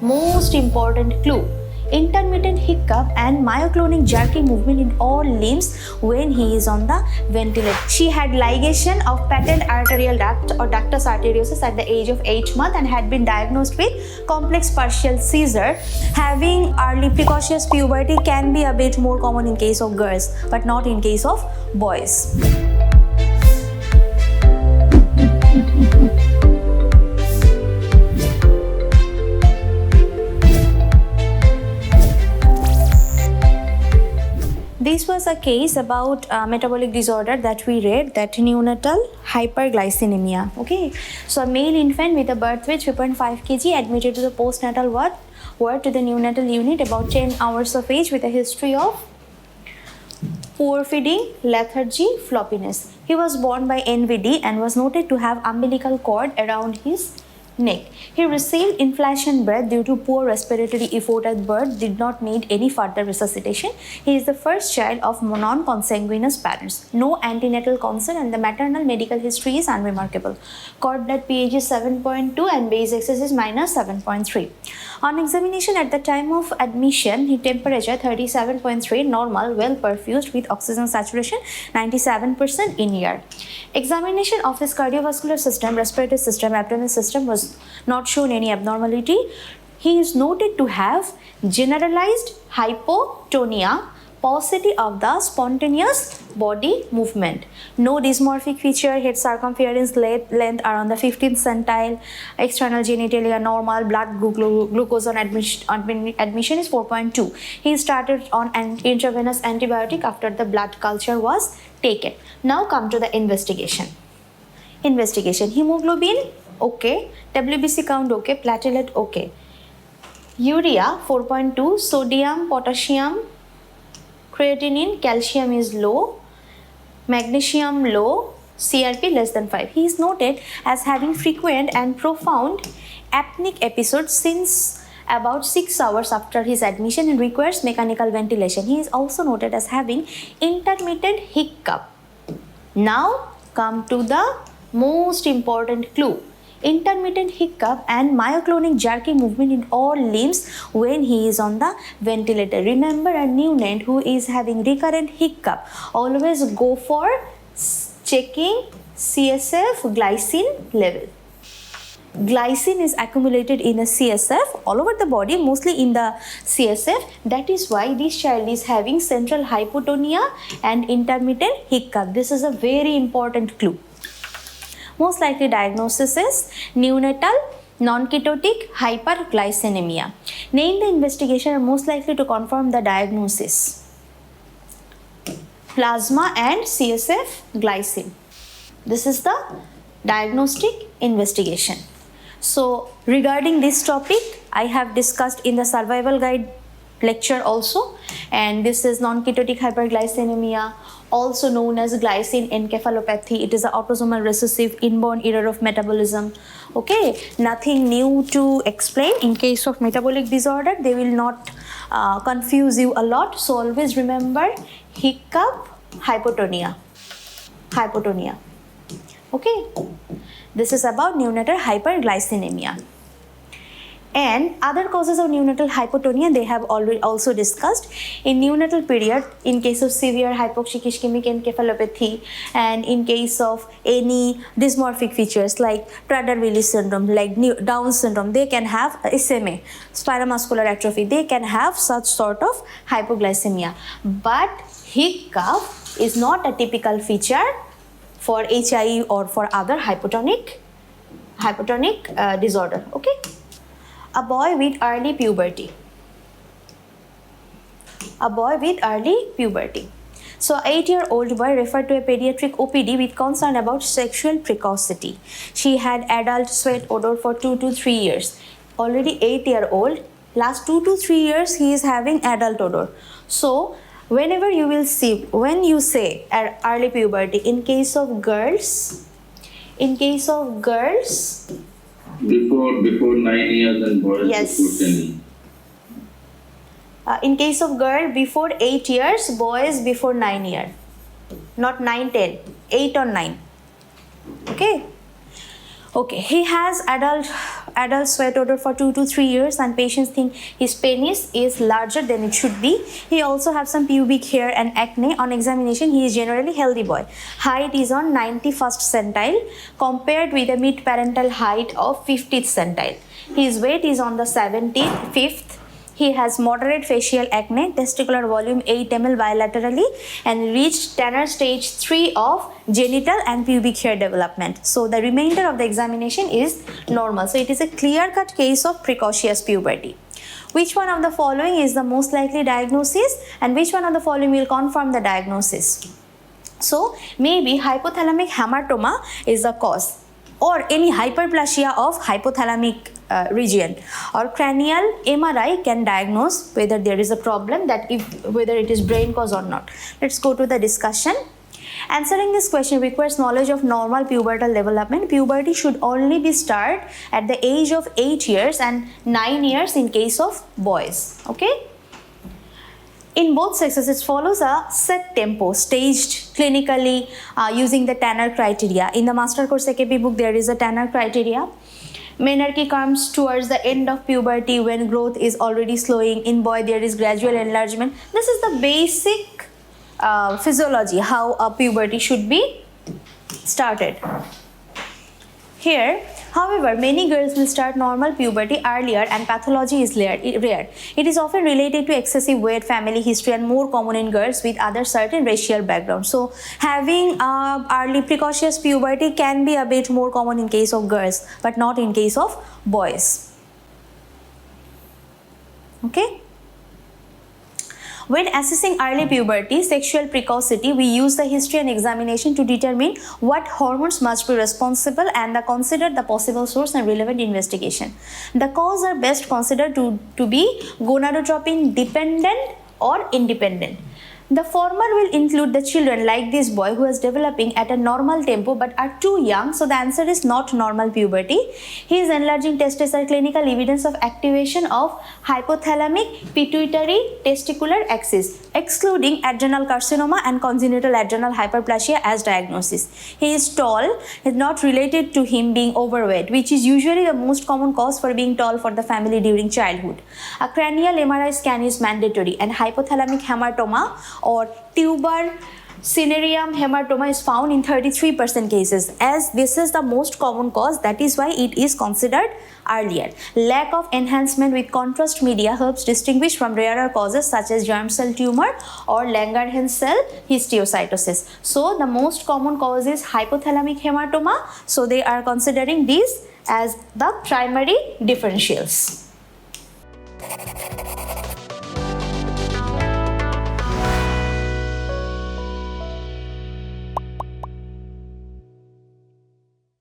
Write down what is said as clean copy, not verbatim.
most important clue. Intermittent hiccup and myoclonic jerky movement in all limbs when he is on the ventilator. She had ligation of patent arterial duct or ductus arteriosus at the age of 8 months and had been diagnosed with complex partial seizure. Having early precocious puberty can be a bit more common in case of girls, but not in case of boys. This was a case about metabolic disorder that we read, that neonatal hyperglycemia. Okay, so a male infant with a birth weight 3.5 kg admitted to the postnatal ward to the neonatal unit about 10 hours of age with a history of poor feeding, lethargy, floppiness. He was born by NVD and was noted to have umbilical cord around his neck. He received inflation breath due to poor respiratory effort at birth, did not need any further resuscitation. He is the first child of non-consanguineous parents. No antenatal concern and the maternal medical history is unremarkable. Cord blood pH is 7.2 and base excess is minus 7.3. On examination at the time of admission, his temperature 37.3, normal, well perfused with oxygen saturation 97% in air. Examination of his cardiovascular system, respiratory system, abdominal system was not shown any abnormality. He is noted to have generalized hypotonia, paucity of the spontaneous body movement. No dysmorphic feature, head circumference length around the 15th centile, external genitalia normal, blood glucose on admission is 4.2. He started on an intravenous antibiotic after the blood culture was taken. Now come to the investigation. Hemoglobin okay, WBC count okay, platelet okay. Urea 4.2, sodium, potassium, creatinine, calcium is low, magnesium low, CRP less than 5. He is noted as having frequent and profound apneic episodes since about 6 hours after his admission and requires mechanical ventilation. He is also noted as having intermittent hiccup. Now come to the most important clue. Intermittent hiccup and myoclonic jerky movement in all limbs when he is on the ventilator. Remember, a neonate who is having recurrent hiccup, always go for checking CSF glycine level. Glycine is accumulated in the CSF all over the body, mostly in the CSF. That is why this child is having central hypotonia and intermittent hiccup. This is a very important clue. Most likely diagnosis is neonatal non-ketotic hyperglycemia. Name the investigation are most likely to confirm the diagnosis. Plasma and CSF glycine. This is the diagnostic investigation. So regarding this topic, I have discussed in the survival guide lecture also, and this is non-ketotic hyperglycemia, also known as glycine encephalopathy. It is an autosomal recessive inborn error of metabolism. Okay, nothing new to explain. In case of metabolic disorder, they will not confuse you a lot. So always remember hiccup, hypotonia. Okay, this is about neonatal hyperglycemia. And other causes of neonatal hypotonia they have already also discussed. In neonatal period, in case of severe hypoxic ischemic encephalopathy and in case of any dysmorphic features like Prader-Willi syndrome, like Down syndrome, they can have SMA, spinal muscular atrophy, they can have such sort of hypoglycemia. But hiccup is not a typical feature for HIE or for other hypotonic disorder. Okay. A boy with early puberty. So, 8-year-old boy referred to a pediatric OPD with concern about sexual precocity. She had adult sweat odor for 2 to 3 years. Already 8-year-old, last 2 to 3 years he is having adult odor. So, whenever you will see, when you say early puberty, in case of girls, before 9 years and boys yes. before 10 years. In case of girl, before 8 years, boys before 9 years. Not 9, 10, 8 or 9. Okay. Okay, he has adult sweat odor for 2 to 3 years and patients think his penis is larger than it should be. He also has some pubic hair and acne. On examination, he is generally healthy boy. Height is on 91st centile compared with a mid-parental height of 50th centile. His weight is on the 75th. He has moderate facial acne, testicular volume 8 ml bilaterally, and reached Tanner stage 3 of genital and pubic hair development. So the remainder of the examination is normal. So it is a clear-cut case of precocious puberty. Which one of the following is the most likely diagnosis, and which one of the following will confirm the diagnosis? So maybe hypothalamic hamartoma is the cause, or any hyperplasia of hypothalamic region, or cranial MRI can diagnose whether there is a problem, that whether it is brain cause or not. Let's go to the discussion. Answering this question requires knowledge of normal pubertal development. Puberty should only be started at the age of 8 years and 9 years in case of boys. Okay. In both sexes, it follows a set tempo, staged clinically using the Tanner criteria. In the Master Course AKP book, there is a Tanner criteria. Menarche comes towards the end of puberty when growth is already slowing. In boy, there is gradual enlargement. This is the basic physiology, how a puberty should be started. Here, however, many girls will start normal puberty earlier and pathology is rare. It is often related to excessive weight, family history, and more common in girls with other certain racial backgrounds. So, having early precocious puberty can be a bit more common in case of girls, but not in case of boys. Okay. When assessing early puberty, sexual precocity, we use the history and examination to determine what hormones must be responsible and consider the possible source and relevant investigation. The causes are best considered to be gonadotropin dependent or independent. The former will include the children like this boy who is developing at a normal tempo but are too young, so the answer is not normal puberty. His enlarging testes are clinical evidence of activation of hypothalamic pituitary testicular axis, excluding adrenal carcinoma and congenital adrenal hyperplasia as diagnosis. He is tall, is not related to him being overweight, which is usually the most common cause for being tall for the family during childhood. A cranial MRI scan is mandatory, and hypothalamic hamartoma or tuber cinereum hematoma is found in 33% cases. As this is the most common cause, that is why it is considered earlier. Lack of enhancement with contrast media helps distinguish from rarer causes such as germ cell tumor or Langerhans cell histiocytosis. So the most common cause is hypothalamic hematoma. So they are considering these as the primary differentials.